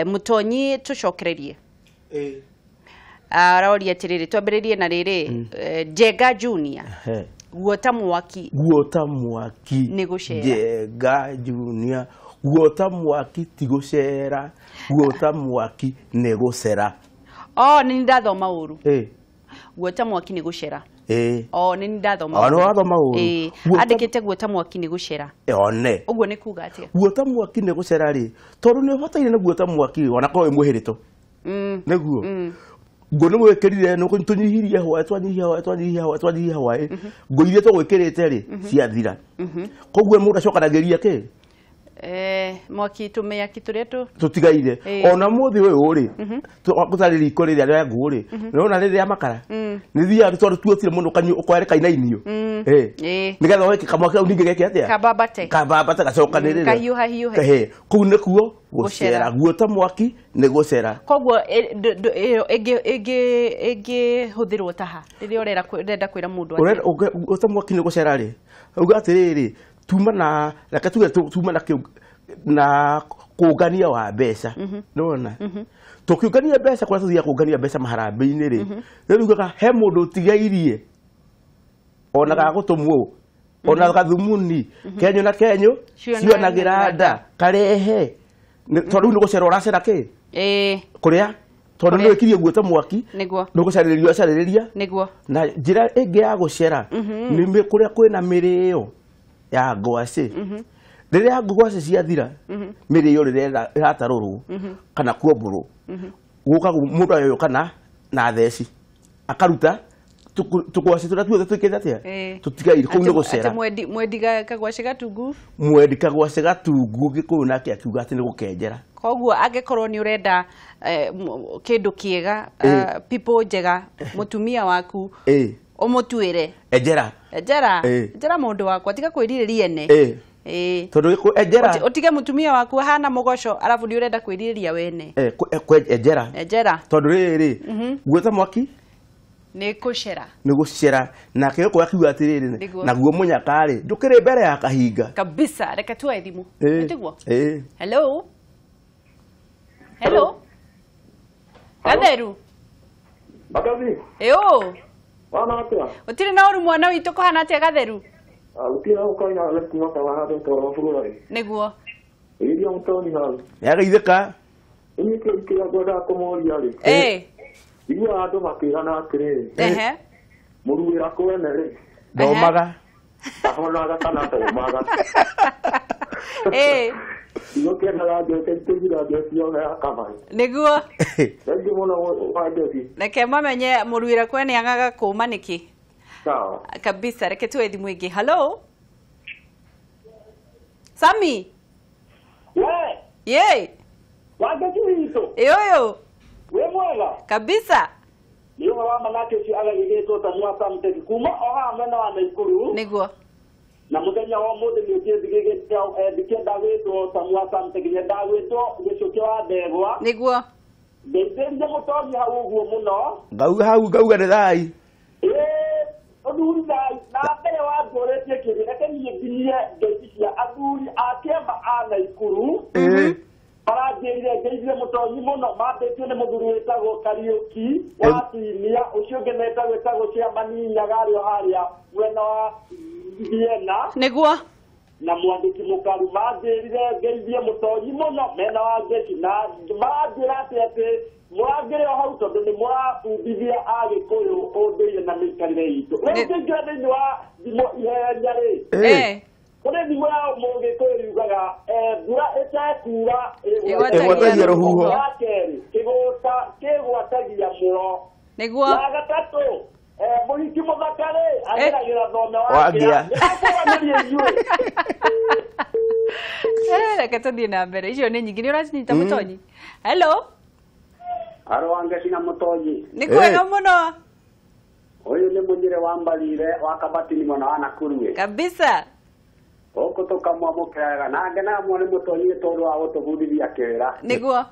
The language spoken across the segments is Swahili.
Mutonyi tucokererie araoria atiriri twambiririe na riri Jega Junior guota mwaki ni gucera Jega Junior guota mwaki ti gucera guota mwaki ni gucera ni ndathoma uru guota mwaki ni gucera ni ndathoma andikite guota mwaki ni gucera one uguo ni kuga atia guota mwaki ni gucera ri tondu ni hotaire na guota mwaki ona ko muhirito neguo ngono wekerire no kuntunyihiria hwa twanyihia hwa ngoire to gwikirite ri ciathira koguo mundu acokanageria ke mwaki tumea kituretu tutigaire ona muthi uyu ri twakutari riko ri ria nguri nona ri ria makara ni thia ri tuotire mundu kanyu ukware kainainio nigetha weke kamwaki au ninge geke atia kababate gacokanirire kayuha kuu nikuo gucera guota mwaki ni gucera koguo ege huthirwo taha riria urenda kwira mundu guota mwaki ni gucera ri uga atiriri tuma na reke tuge tuma na kungania wa mbeca nona tukiungania mbeca kwa tuthia kungania mbeca maharambe-ini ri riu ugaga he mundu tigairie ona gagutumwo ona gathumuni kenyo na kenyo cionagira nda karehe tondu ni gucera uracera ki kuria tondu ni wikirie guota mwaki niguo ni gucariririo acaririria niguo na njira ingi ya gucera ni kuria kwina mirio ya ngwaci riria ngwaci ciathira mirio riria iratarurwo kana kuomburu guka mundu ayo kana na theci akaruta tukwaci turia tuothe twikite atia tutigaire kuu ni gucera mwendi kagwaci gatungu gikuyu nake akiuga ati ni gukenjera koguo angikorwo ni urenda kindu kiega people njega mutumia waku umutuire enjera mundu wakwa tiga kwiririria ene tondu enjera utige mutumia waku hana mugoco arafu ni urenda kwiririria wene enjera tondu riri guota mwaki ni gucera na kio kwa kiuga atiriri naguo munyakari ndukiri mbere ya kahinga kabisa reke tu ethimu nitiguo hello Gatheru Bagazi wana atia utiri na uru mwana witu ko hana atia Gatheru utira ukaina leku maka wana de toro fulori niguo irio mtoni hal yageithika ni kira goda komori ali igua andu makirana atiri muruira kwene ri ndomaga ahona kana ndomaga Igo kena radio kentugira radio siona ya kamari. Niguo. Ndio mona wadethi. Nake mamenye muruira kwene yangaga kuma niki. Sawa. Kabisa reke tu ethimu ingi. Hello. Sami. Ye. Wadethi hito. Yoyo. We mwela. Kabisa. Niyo wa manake si ala yeto tamwa samte kuma oha mena wa Naikuru. Niguo. Na muthenya wa muthi ni uthigige dikenda gitwo samwa samte ginya dagwitwo gicukia wa ndegwa niguo ndende mutonyi hau uguo muno ngauga ni thai oduri thai na mbere wa ngoretie kiri reke niĩ nginie ngeici cia athuri a kĩama a Naikuru maranjĩrire ngeithie mutonyi muno mambĩtio nĩ mũthuri wĩtagwo Kariuki wa Tinia ũcio ũngĩ wĩtagwo Ciamani Nyagarĩ harĩa mwena wa Viena niguo na mwandiki mukaru manjĩrire ngeithie mutonyi muno mena wa ngeci na maranjĩra atĩ mwangĩre o hau tondũ nĩ mũrabundithia Agĩkũyũ ũndũire na mĩikarĩre itũ rĩu ngĩingĩra thĩinĩ wa thimũ ihenya rĩ kũrĩ thimũ ya Mũgĩkũyũ yugaga mbura ĩtekura ĩgwatagia rũhuho ya kerĩ kĩgwatagia mũro niguo ya gatatũ mũhiki mũthakare ageragira thona wake reke tuthie na mbere icio nĩ nyingĩ nĩ ũracinyita Mũtonyi hello Angeci na Mũtonyi nĩ kwega mũno ũyũ nĩ mũnyire wa Mbarire wa Kabatini mwena wa Nakuru kabisa gũkũ tũkamwamũkĩraga na ngena mwone Mũtonyi tondũ wa gũtũbundithia kĩrĩra nĩguo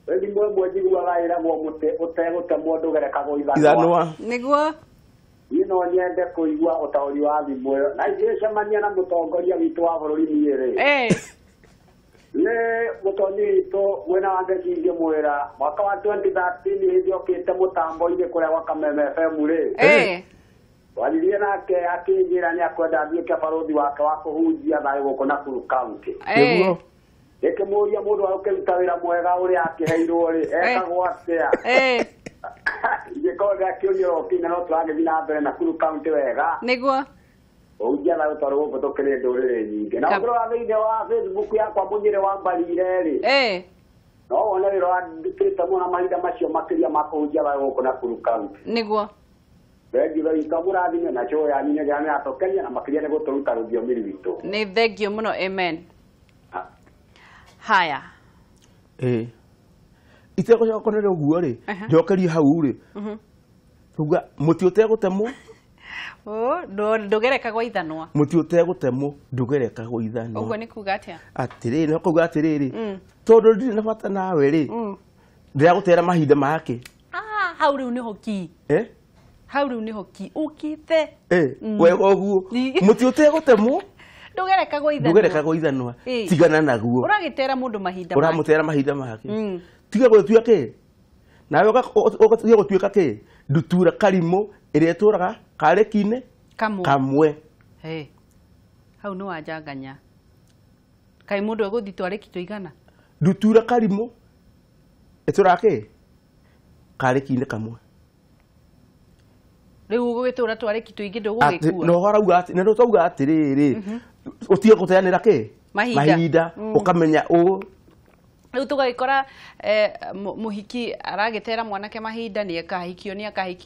wendi mwemwe njiguaga ĩragwo mũtĩ ũtegũtemwo ndũgerekagwo ithanwa nĩguo no nyende kũigua ũtaũri wa thimũ ĩyo na ingĩcemania na mũtongoria witũ wa bũrũri niĩ rĩ Le mutoni to wena anga kinge mwera mwaka wa 2013 ndio kete mutambo ile kule Wakameme FM le walilia nake akinjira ni akwenda thiike barodi wake wa kuhunjia thayo guko Nakuru County eke muria mundu arukiruta wira mwega uri akiheirwo ri ekagwo atia ngikoga akionyo kina no twagithii na mbere Nakuru County wega niguo Oja na utaro ko tokele ndore nyinge na ukoro athinde wa Facebook yakwa munyire wa mbarire ri no ona riro andikita muna mahinda macio makiria makuhunjia wa guko Nakuru County niguo Thengio ikamura thime na cho ya nyine gane atokeria na makiria ne guturuta rubio miri witu ni thengio muno amen haya iteko cyo konere uguo ri njokeria hau ri tuga muti utegutemu ndugereka gwaithanwa muti utegutemu ndugereka gwaithanwa uguo ni kuga atia atiri no kuga atiri tondu ndiri na bata nawe ri ndira gutera mahinda make hau riu ni hoki hau riu ni hoki ukite wega uguo muti utegutemu ndugereka gwaithanwa tigana naguo uragitera mundu mahinda make uramutera mahinda make tiga gutwia ke nawe uga gutwika ke ndutura karimo ire ituraga kareki-ini kamwe hau ni wanjanganya kai mundu eguthi twareki tuigana ndutura karimo ituraga ke kareki-ini kamwe riu ugitura twareki tuingi ndugugikua no harauga ati no tauga atiriri utie guteanira ke mahinda ukamenya riu tugagikora muhiki aragitera mwanake mahinda ni akahikio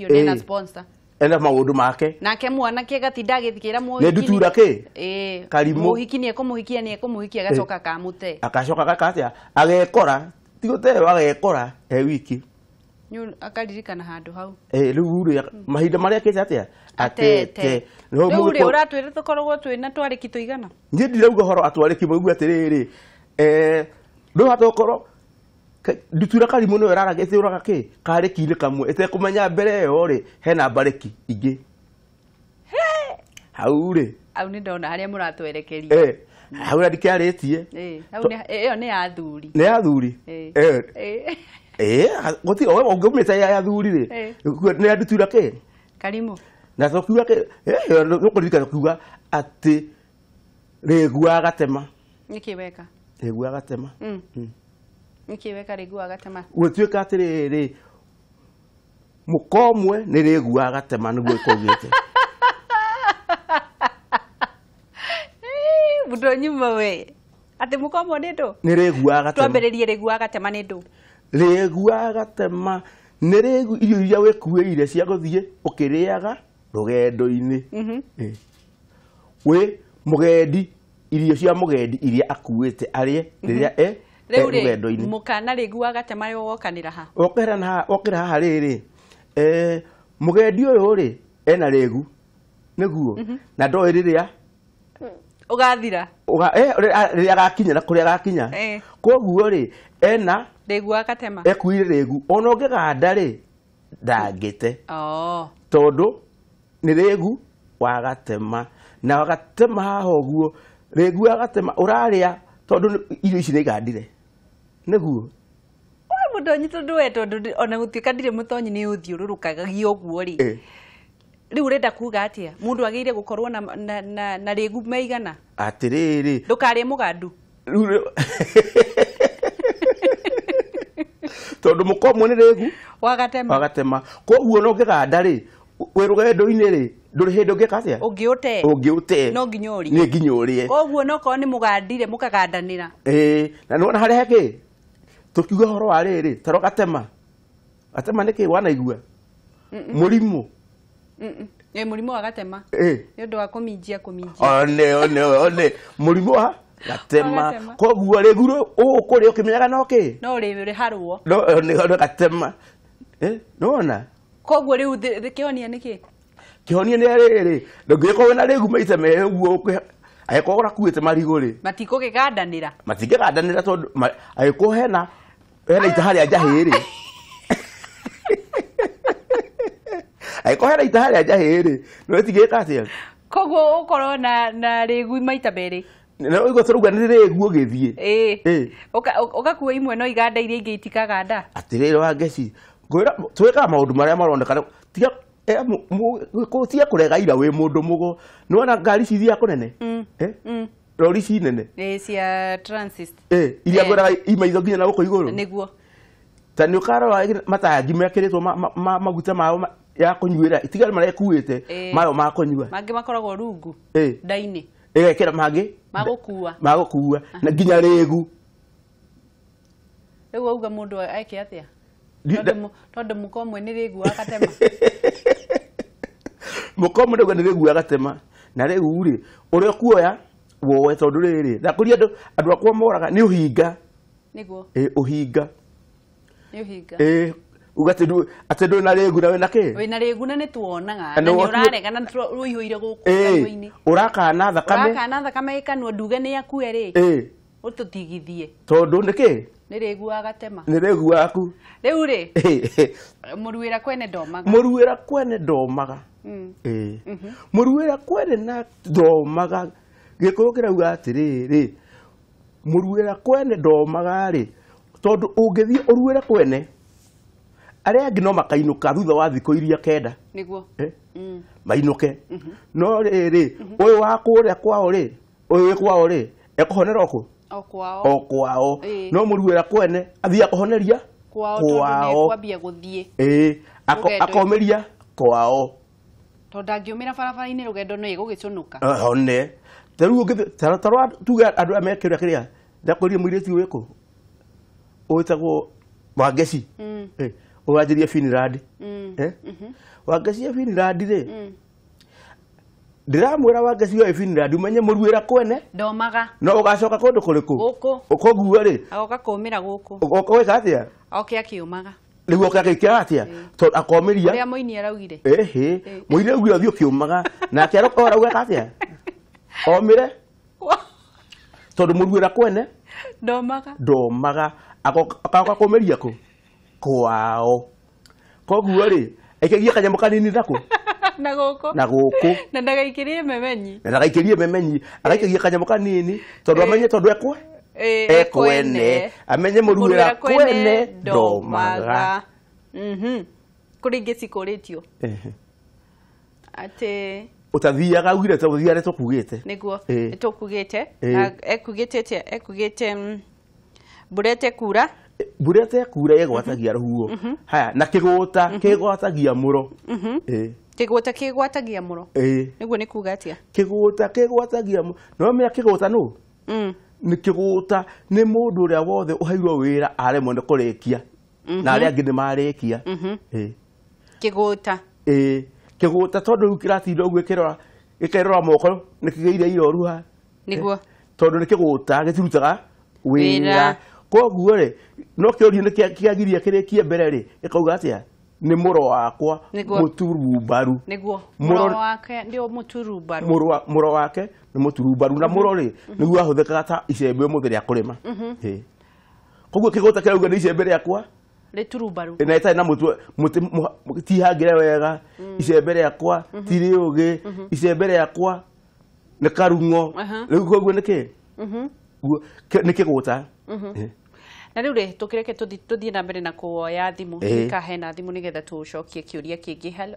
ni na sponsor ena maundu make nake mwanake gatinda agithikira muhiki ne ndutura ke karimo muhiki ni ekumuhikia agacoka kamute akacoka gakatia agekora tigutero agekora wiki nyu akaririkana handu hau riu ri mahinda maria kete atia atete riu ri uratwire tukoragwo twina twariki tuigana ngi ndirauga horo atwariki maugu atiriri ndo hatokoro ndutura karimo no yararagete uraga ke kareki-ini kamwe ete kumenya mbere yo ri hena bareki ingi hau ri au ni ndona haria muratwerekeria hau ndikiaritie hau iyo ni athuri goti owe ungumita ya athuri ri ni ndutura ke karimo na tokiuga ke nukuririkana kuuga ati regu agatema niki weka regu agatema niki weka regu agatema gutwika atiriri mukomwe ni regu agatema niguo ikogete Budonyuma we ati mukomwe ni ndu ni regu agatema twambiririe regu agatema ni ndu regu agatema ni regu irio iria wekuire cia guthie ukiriaga rugendo-ini we mugendi irio cia mugendi iria akuite arie riria rugendo-ini mukana regu agatema yo wokanira ha okira ha riri mugendi uyu ri ena regu niguo na ndoe riria ugathira riria agakinya na kuria agakinya koguo ri ena regu agatema ekuire regu ona ungiganda ri ndangite tondu ni regu wagatema na wagatema haha uguo regu agatema uraria tondu irio ici ni igandire niguo mudonyi tondu we tondu ona gutuika ndire mutonyi ni uthiururukagia uguo ri riu urenda kuga atia mundu ageire gukorwo na regu maigana atiriri ndukarie mugandu tondu mukomwe ni regu wagatema koguo no ngiganda ri we rugendo-ini ri nduri hindi ungikatia ungiute no nginyori ni nginyurie koguo no ko ni mugandire mukagandanira na nona haria heke tukiuga horo wa riri taro gatema niki wanaigua murimu murimu wa gatema ni undu wa kuminjia one murimu wa gatema koguo regu ukuri ukimenyaga no ki no ri harwo no gatema nona koguo riu kionia niki kionia ni riri ndungiko na regu maita me uguo agiko rakuite marigo ri matikugigandanira tondu agiko hena itaharia njahiri agiko hena itaharia njahiri no tigika atia koguo ukorwo na regu maita meri na ugo turuga ni regu githie Ugakuwa imwe no iganda iria ingĩ itikaganda. Atirĩrĩ wa Ngeci ngwĩra twĩkaga maũndũ marĩa maronekana tiga tia kũrega ira wĩ mũndũ mũgo nĩwona ngari ici iria kũnene lori ici nene cia transit iria ngwĩraga imaitho nginya na gũkũ igũrũ nĩguo ta nĩ ũkarora matangi mekĩrĩtwo maguta mao ya kũnyuĩra itigari marĩa ekuĩte mayo ma kũnyua mangĩ makoragwo rungu ndainĩ ĩgekĩra mangĩ magũkua na nginya rĩgu rĩu auga mũndũ eke atĩa tondũ mũkomwe nĩ rĩgu agatema mũkomwe ndauga nĩ rĩgu agatema na rĩu rĩ ũrĩa kuoya woe tondũ rĩrĩ ndakũria andũ akwa moraga nĩ ũhinga nĩguo ũhinga nĩ ũhinga ugatĩ ndũrĩ na rĩgu na wĩna kĩ wĩna rĩgu na nĩ tuonaga na nĩ ũrarega na rũihũire gũkũ kanua-inĩ ũrakana thakame ĩkanua nduge nĩ akue rĩ ũtũtigithie tondũ nĩ kĩ nĩ rĩgu agatema nĩ rĩgu waku rĩu rĩ mũruĩra kwene ndomaga mũruĩra kwene na ndomaga gĩkũyũ kĩrauga atĩrĩrĩ mũruĩra kwene ndomaga rĩ tondũ ũngĩthiĩ ũruĩre kwene arĩa angĩ no makainũka thutha wa thikũ iria kenda nĩguo mainũke no rĩrĩ ũyũ wa kũrĩa kwao rĩ ũyũ wĩ kwao rĩ ekũhonera ũkũ o kwao no mũruĩra kwene athiĩ akũhoneria kwao akomeria kwao tondũ angĩũmĩra barabara-inĩ rũgendo nĩ gũgĩcũnũka hone tarĩu tarwa tuge andũ aya mekĩrĩa kĩrĩa ndakũria mũirĩtu wĩkũ ũĩtagwo wa Ngeci ũranjĩria Finland wa Ngeci ya Finland rĩ ndiramwĩra wa Ngeci ya Finland umenye mũruĩra kwene ndomaga no ũgacoka kũndũ kũrĩkũ gũkũ ũkũgua rĩ agoka kũmĩra gũkũ ũgwĩka atĩa oke akĩũmaga rĩu oke agĩkĩra atĩa tondũ akomeria ũrĩa mũini araugire mũini augire athiĩ ũkĩũmaga nake arauga atĩa omĩre tondũ mũruĩra kwene ndomaga agoka kũmeria kũ kwao koguo rĩ aikĩgie kanyamũ kanini nakũ na gũkũ na ndagaikĩrie memenyi agaikĩgie kanyamũ kanini tondũ amenye tondũ ekwene amenye mũruĩra kwene ndomaga kũrĩ ingĩ cikũrĩtio atĩ utathiaga ugire tũthiare tũkugĩte nĩguo tũkugĩte ekugĩte mbura kura yegwatagia rũhuo haya na kĩgũta kĩgwatagia mũro kĩgũta kĩgwatagia mũro nĩguo nĩ kuga atĩa kĩgũta kĩgwatagia mũro no menya kĩgũta nũ nĩ kĩgũta nĩ mũndũ ũrĩa wothe ũheirwo wĩra aremwo nĩ kũrĩkia na arĩa angĩ nĩ marĩkia kĩgũta kĩgũta tondũ rĩu kĩratinda ũguo gĩkerora moko nĩ kĩgĩire iroruha nĩguo tondũ nĩ kĩgũta gĩtirutaga wĩra koguo rĩ no kĩũrio nĩ kĩagiria kĩrĩkie mbere rĩ ĩkauga atĩa nĩ mũro wakwa mũturumbaru nĩguo mũro wake ndio mũturumbaru mũro wake nĩ mũturumbaru na mũro rĩ nĩguo ahũthĩkaga ta icembe mũthĩ rĩa kũrĩma koguo kĩgũta kĩrauga nĩ icembe rĩakwa rĩturumbaru na ĩtarĩ na mũtĩ tihangĩre wega icembe rĩakwa ti rĩũgĩ icembe rĩakwa nĩ karung'o rĩu koguo nĩ kĩ nĩ kĩgũta na rĩu rĩ tũkĩreke tũthiĩ na mbere na kuoya thimũ ikahe na thimũ nĩgetha tũcokie kĩũria kĩngĩ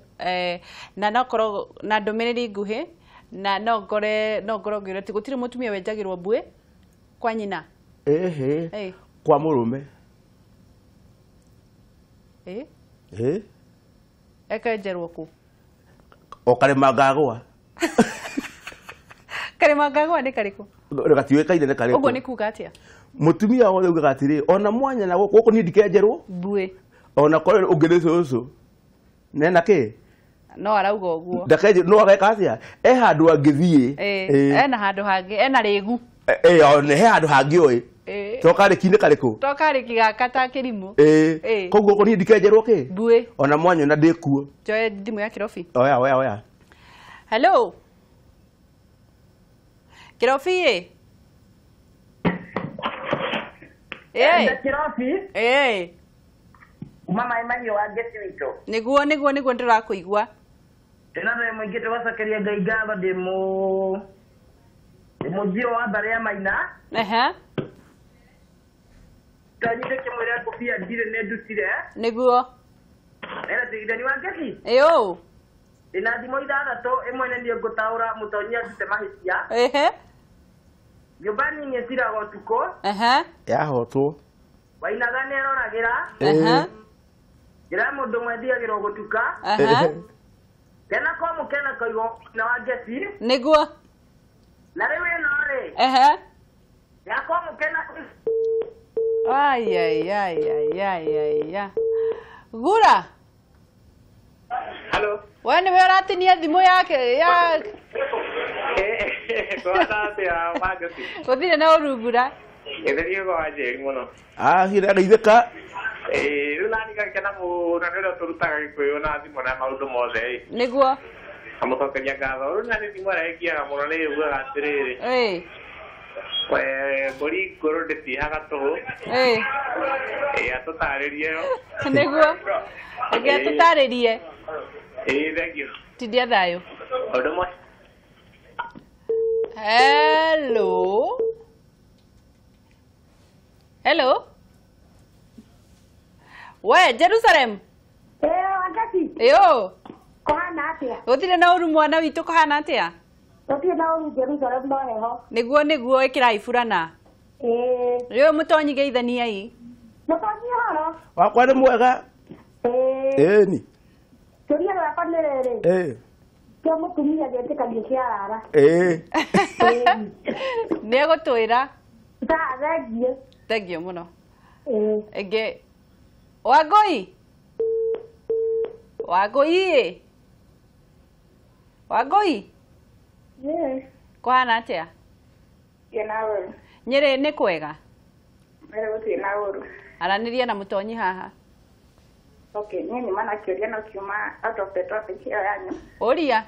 na nokorwo na ndũmĩrĩri nguhĩ na no ngorwo ngĩũria atĩ gũtirĩ mũtumia wenjagĩrwo mbuĩ kwa nyina kwa mũrũme ekenjerwo kũ o karĩma ngagũa karĩma ngagũa nĩ karĩkũ gatiũĩkaine nĩ karĩkũ ũguo nĩ kuga atĩa mũtumia wothe ugaga atĩrĩ ona mwanya na gũkũ niĩ ndikenjerwo mbuĩ ona korwo ũngĩ nĩ cũcũ nena kĩ no arauga ũguo no ageka atĩa handũ angĩthiĩ ena handũ hangĩ ena rĩgu he handũ hangĩ oĩ tokarĩki nĩ karĩkũ tokarĩki gaka ta kĩrimũ koguo ũguo niĩ ndikenjerwo kĩ mbuĩ ona mwanya na ndĩkuo njoe thimũ ya Kĩrobi oya hello Kĩrobi Kĩrobi kuma maĩ mahiũ wa Ngeci witũ nĩguo ndĩrakũigua tena nĩ mũingĩ tũgacokeria Ngai ngatho ndĩ Mujio wa Barea Maina. Tanyire kimwira kofia ndire nedutire. Niguo. Era tigithani wa ngeci. Eyo. Ina thimo ithathatũ ĩmwe nĩ niĩ ngũtaũra mũtonyi atute mahĩtia. Nyũmba nini ĩciragwo ũtukũ. Yahotwo. Wainaga nĩ ĩroragĩra. Njĩra mũndũ ũmwe thiagĩrwo gũtuka. Kena kwa mũkena koigo na wa ngeci. Niguo. Na rĩu ĩno rĩ. Yakwa mũkena. Gura. Hello. Wewe ni uratinia thimu yake ya Kwa sababu ya magoti. Kuthire na urugura. Ndio kwa aje muno. Hira ndeithika. Nani kana mu na ndio turutaga gikuyu na thimu na maundu mothe. Niguo. Amutokeria ngatho. Nani thimu arakia muno ni uga atiriri. Bori goro de tiaga to. Atutaririe. Niguo. Atutaririe. Thank you. Tidia thayo. Odomo. Hello. Hello. We, Jerusalem. Agati. Yo. Kohana atia. Gutire na uru mwana witu kohana atia. Gutire na uru Jerusalem no heho. Niguo ikira ifurana. Yo mutonyi geithania ii. Mutonyi horo. Wakwa ni mwega. Ni. Turia yakwa ni riri. Kyo mutumia getikagia kiarara. Ni egutwira. Thank you muno. Ege Wagoi. Kohana atia? Yenawe. Nyere ni kwega. Mere guti na uru. Araniria na mutonyi haha. Okay, nini mana kioria no kiuma out of the topic here yanyu. Oria.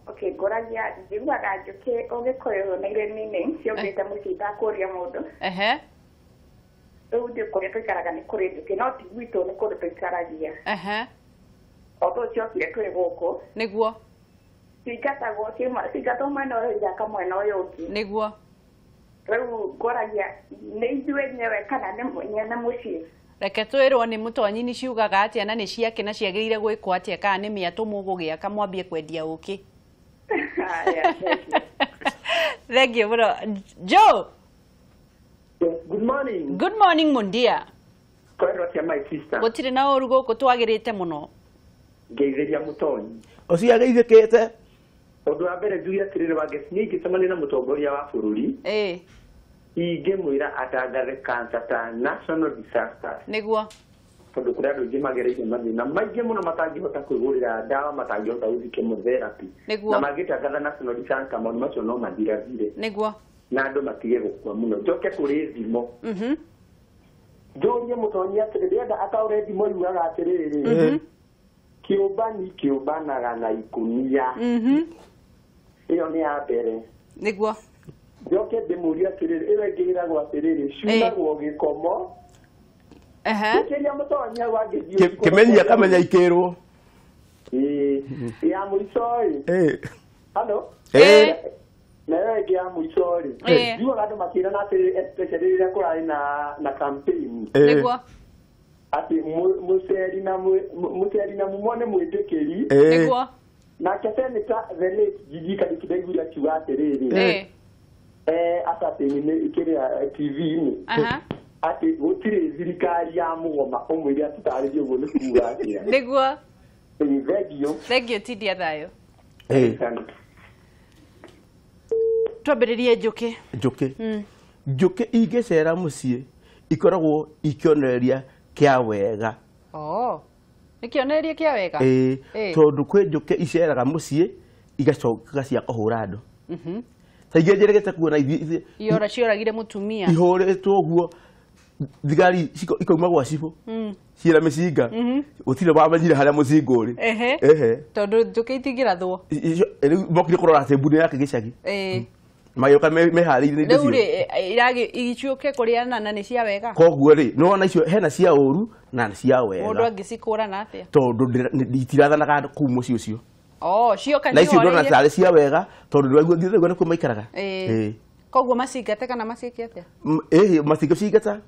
Okay, goragia njiguaga njuki ugikoyo na ile nini ciogete mucita kuria mundu. Rĩu ndĩkũrĩa tũikaraga nĩ kũrĩ njuki no ti gwitũ nĩ kũrĩ tũikaragia. Ũndũ ũcio ũkire twĩ gũkũ. Nĩguo. Cingatwo mwena ũyũ igaka mwena ũyũ ũngĩ. Nĩguo. Rĩu ngoragia nĩ ithuĩ nyewe kana nĩ mũciĩ. Reke twĩrwo nĩ mũtonyi nĩ ciugaga atĩa na nĩ ciake na ciagĩrĩire gwĩkwo atĩa kana nĩ mĩatũ mũgũgĩaka mwambie kwendia ũkĩ. Thank you, bro. Joe. Good morning. Good morning, Mundia. Kwero cia my sister. Gutire na ũru gũkũ twagĩrĩte mũno. Ngeithĩria mũtonyi. Ũcio ageithĩkĩte. Ũndũ wa mbere njuge atĩrĩrĩ wangĩcinia ingĩcemania na mũtongoria wa bũrũri. Ingĩmwĩra atangathe cancer ta national disaster. Nĩguo. Tondũ kũrĩ andũ aingĩ magereire mathĩna maingĩ mũno matangĩhota kwĩgũrĩra ndawa matangĩhota gũthiĩ chemotherapy. Na mangĩtangatha national disaster maũndũ macio no mathirathire. Nĩguo. Na andũ matige gũkua mũno. Njoke kũrĩ thimo. Njũrie mũtonyi atĩrĩrĩ enda ataũre thimo yugaga atĩrĩrĩ. Kĩũmbani kĩũmbanaga na ikũnia. Ĩyo nĩ ya mbere. Nĩguo. Njoke ndĩmũrie atĩrĩrĩ ĩyo ĩngĩ ĩragwo atĩrĩrĩ ciunagwo gĩkomo. Gũkĩria mũtonyi wangĩthiĩ. Kĩmenyia kamenya ikĩrwo. Ya mũico ĩ. Halo. Na yo ĩngĩ ya mũico rĩ. Njuaga andũ makĩrana atĩrĩrĩ especially rĩrĩa kũrarĩ na campaign. Nĩguo. Atĩ mũceri na mumone mwĩtĩkĩri. Nĩguo. Nake Senator the late Gigi Kadikideguri akiuga atĩrĩrĩ. Atatĩ-inĩ kĩrĩa TV-inĩ. Atĩ gũtirĩ thirikari ya mũgoma ũmwĩre atũtarĩrie ũguo nĩ kuuga atĩa. Nĩguo. Thank you. Tidia thayo. Twambĩrĩrie njũkĩ. Njũkĩ ingĩcera mũciĩ ikoragwo ikĩonereria kĩa wega. Nĩ kĩonereria kĩa wega? Tondũ kwĩ njũkĩ iceraga mũciĩ igacoka cia kũhũra andũ. Ta ingĩ njeregete kuona iora cioragire mũtumia. Ihũrĩtwo ũguo thigari ikauma gwa cibũ. Ciĩna mĩcinga. Gũtirĩ wamenyire harĩa mũcinga ũrĩ. Tondũ njũkĩ itingĩrathwo. Rĩu mokire kũrora atĩ mbũnĩ yake gĩcagi. Magĩũka meharĩirie nĩ icio. Rĩu iciũke kũrĩana na nĩ cia wega. Koguo rĩ, nĩ wona icio hena cia ũru na cia wega. Mũndũ angĩcikũrana atĩa? Tondũ itirathanaga kũu mũciĩ ũcio. cioka na icio ndona tarĩ cia wega tondũ ndĩraigua ngĩthegwo nĩkuo maikaraga koguo macingate kana macike atia macinga cingata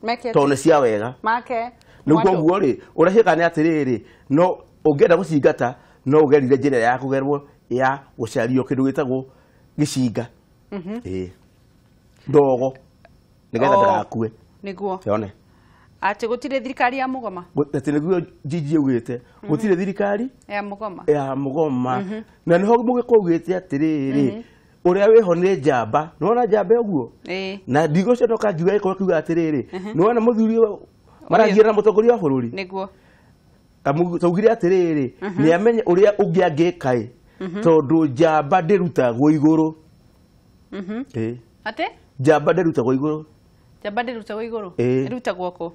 Meke tondũ nĩ cia wega make rĩu koguo rĩ ũrĩa ciĩkaga nĩ atĩrĩrĩ no ũngĩenda gũcingata no ũgerire njĩra ya kũgerwo ya gũcario kĩndũ gĩtagwo gĩcinga ndogo nĩgetha ndagakue nĩguo yone atĩ gũtirĩ thirikari ya mũgoma atĩ nĩguo Gigi augĩte gũtirĩ thirikari ya mũgoma na nĩho mũgĩkũyũ augĩte atĩrĩrĩ ũrĩa wĩho nĩ njamba nĩwona njamba ũguo na ndigũcoka ngiuga gĩkorwo kiuga atĩrĩrĩ nĩwona mũthuri maragiana na mũtongoria wa bũrũri nĩguo taugire atĩrĩrĩ nĩ amenye ũrĩa ũngĩ angĩka tondũ njamba ndĩrutagwo igũrũ atĩ njamba ndĩrutagwo igũrũ njamba ndĩrutagwo igũrũ ĩrutagwo kũ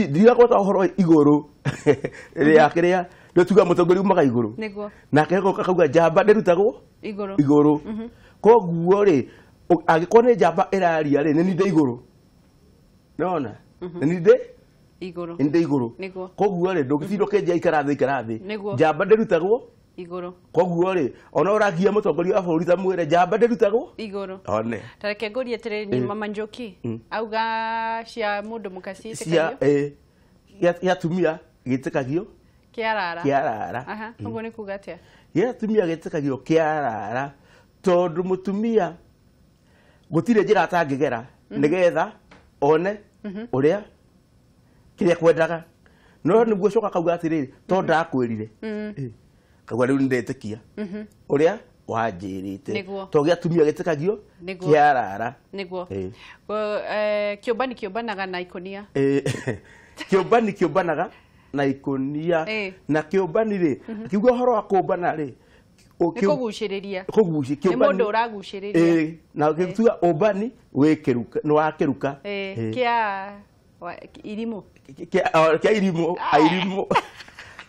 ndigakota ũhoro igũrũ rĩa kĩrĩa nĩtuga mũtongoria umaga igũrũ nĩguo nake akauga njamba ndĩrutagwo igũrũ koguo rĩ angĩkorwo nĩ njamba ĩraria rĩ nĩ nindĩ igũrũ nĩwona nĩ nindĩ igũrũ koguo rĩ ndũngĩtinda ũkĩnjia ikara thĩ njamba ndĩrutagwo igũrũ koguo rĩ ona ũragia mũtongoria wa bũrũri ta mwĩre njamba ndĩrutagwo igũrũ one tareke ngũrie atĩrĩrĩ Mama Njoki auga cia mũndũ mũkaci cia gĩatumia gĩtĩkagio kĩarara ũguo nĩ kuga atĩa gĩatumia gĩtĩkagio kĩarara tondũ mũtumia gũtirĩ njĩra atangĩgera nĩgetha one ũrĩa kĩrĩa kwendaga no nĩguo coka kauga atĩrĩrĩ tondũ ndakwĩrire kauga rĩu nĩndetĩkia ũrĩa wanjĩrĩte tondũ gĩatumia gĩtĩkagio kĩarara nĩguo kĩũmba kĩũmbanaga na ikonia kĩũmba kĩũmbanaga na ikonia na kĩũmbani rĩ kiuga ũhoro wa kũmbana rĩ kũgucĩrĩria nĩ mũndũ ũragucĩrĩria na gĩtuga ũmbani wĩkĩruka nĩ wakĩruka kĩa irimũ kĩa irimũ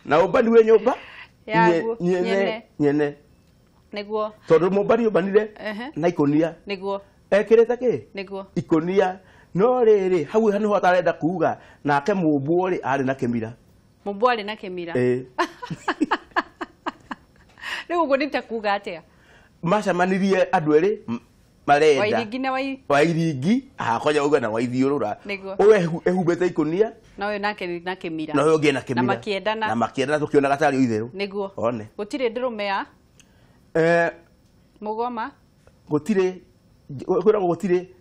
na ũmbani wĩ nyũmba nyene nĩguo tondũ mũmbani ũmbanire na ikonia nĩguo ekĩrĩte kĩ nĩguo ikonia no rĩrĩ hau nĩho atarenda kuga nake mũmbwo rĩ arĩ na kĩmira mũmbwo arĩ na kĩmira rĩu ũguo nĩ ta kuga atĩa macemanirie andũ erĩ marenda Wairingi na Wairingi akonya uga na Waithiũrũra ũwe ehumbĩte ikonia na ũyũ nake na kĩmira na ũyũ ũngĩ na kĩmira na makĩendana tũkĩona gatarĩ itherũ nĩguo one gũtirĩ ndũrũme ya mũgoma gũtirĩ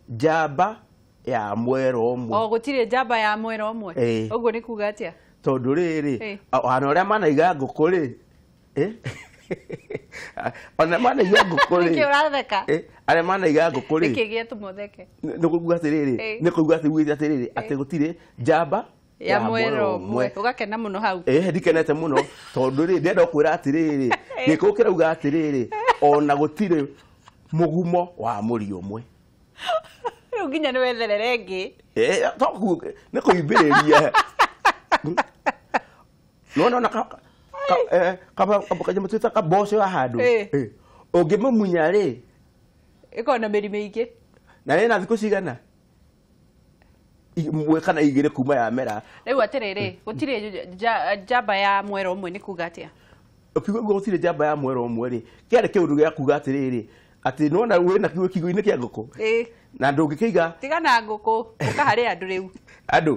njamba ya mwera ũmwe gũtirĩ njamba ya mwera ũmwe ũguo nĩ kuga atĩa tondũ rĩrĩ ona ũrĩa manaiga ngũkũ rĩ ona manaiga ngũkũ rĩ nĩkĩ ũratheka arĩa manaiga ngũkũ rĩ nĩkĩ gĩa tũmũtheke nĩ kuga atĩrĩrĩ nĩ kuga atĩrĩrĩ atĩ gũtirĩ njamba ya mwera ũmwe ũgakena mũno hau ndikenete mũno tondũ rĩ ndenda kwĩra atĩrĩrĩ gĩkũ kĩrauga atĩrĩrĩ ona gũtirĩ mũgumo wa mũri ũmwe rĩu nginya nĩ wetherere ĩngĩ nĩ kũimbĩrĩria nona kanyamũ twĩta kaboco handũ ũngĩmũmunya rĩ ĩkorwo na mĩri mĩingĩ na nĩ na thikũ cigana imwe kana igĩrĩ kuma yamera rĩu atĩrĩrĩ gũtirĩ njamba ya mwera ũmwe nĩ kuga atĩa ũkiuga gũtirĩ njamba ya mwera ũmwe rĩ kĩarĩ kĩũndũ gĩa kuga atĩrĩrĩ atĩ nona wĩna kiugo-inĩ kĩa ngũkũ na ndũngĩkĩiga tigana ngũkũ ũka harĩ andũ rĩu andũ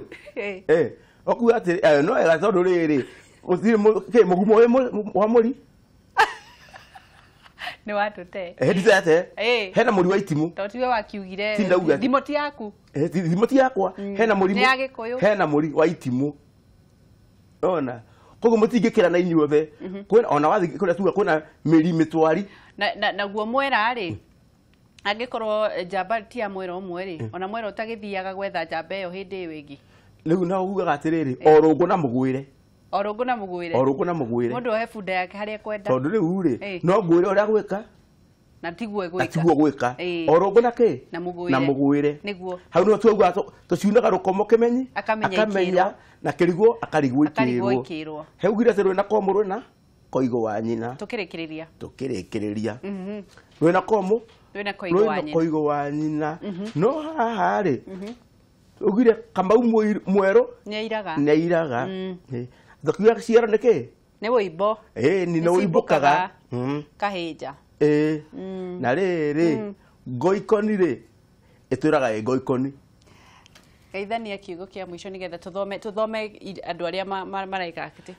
okuga atĩ no wega tondũ rĩrĩ gũtirĩ mũgumo wa mũri nĩ watũte nditete hena mũri wa itimũ tondũ tiwe wakiugire thimo ti yaku thimo ti yakwa hena mũrimũ hena mũri wa itimũ ona koguo mũtingĩkĩra na inyuothe ona wathiĩ kũrĩa tuga kwĩna mĩri mĩtwari naguo mwera rĩ angĩkorwo njamba ti ya mwera ũmwe rĩ ona mwera ũtagĩthiaga gwetha njamba ĩyo hĩndĩ ĩyo ĩngĩ rĩu no ugaga atĩrĩrĩ orũngũ na mũgwĩre orũngũ na mũgwĩre mũndũ ohe bunda yake harĩa kwenda tondũ rĩu rĩ no ngwĩre ũrĩa gwĩka na tiguo gwĩka orũngũ na kĩ na mũgwĩre nĩguo hau nĩho twauga tũciunaga rũkomo kĩmenyi akamenya na kĩrigwo akarigwo ikĩrwo heugire atĩ rwĩna komũ rwĩna koigo wa nyina tũkĩrĩkĩrĩria rwĩna komũ rwĩna koigo wa nyina no haha rĩ ugire Kamau mwerũ nĩ airaga tũkiuga ciaro nĩkĩ nĩ wĩimbo ni no ibokaga kahĩnja na rĩrĩ ngoikoni rĩ ĩtwĩraga ngoikoni geithania kiugo kĩa mũico nĩgetha tũthome andũ arĩa maraika atĩ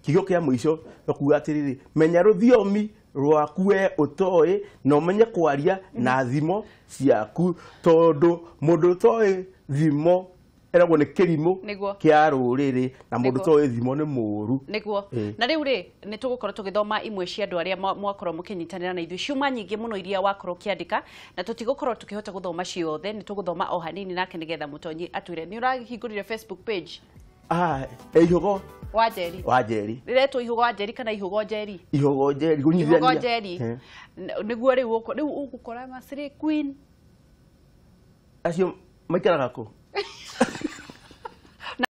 kiugo kĩa mũico no kuga atĩrĩrĩ menya rũthiomi rwaku we ũtoĩ na ũmenye kwaria na thimo ciaku tondũ mũndũ ũtoĩ thimo eragwo nĩ kĩrimũ kĩa rũrĩrĩ na mũndũ ũtoĩ thimo nĩ mũũru nĩguo na rĩu rĩ nĩ tũgũkorwo tũgĩthoma imwe cia andũ arĩa mwakorwo mũkĩnyitanĩra na ithuĩ ciuma nyingĩ mũno iria wakorwo ũkĩandĩka na tũtigũkorwo tũkĩhota gũthoma ciothe nĩ tũgũthoma o hanini nake nĩgetha mũtonyi atwĩre nĩ ũrahingũrire Facebook page ihugo wa Njeri riretwo ihugo wa Njeri kana ihugo Njeri gunyithania ihugo Njeri nĩguo rĩu ũgũkora Masiri Queen acio maikaraga kũ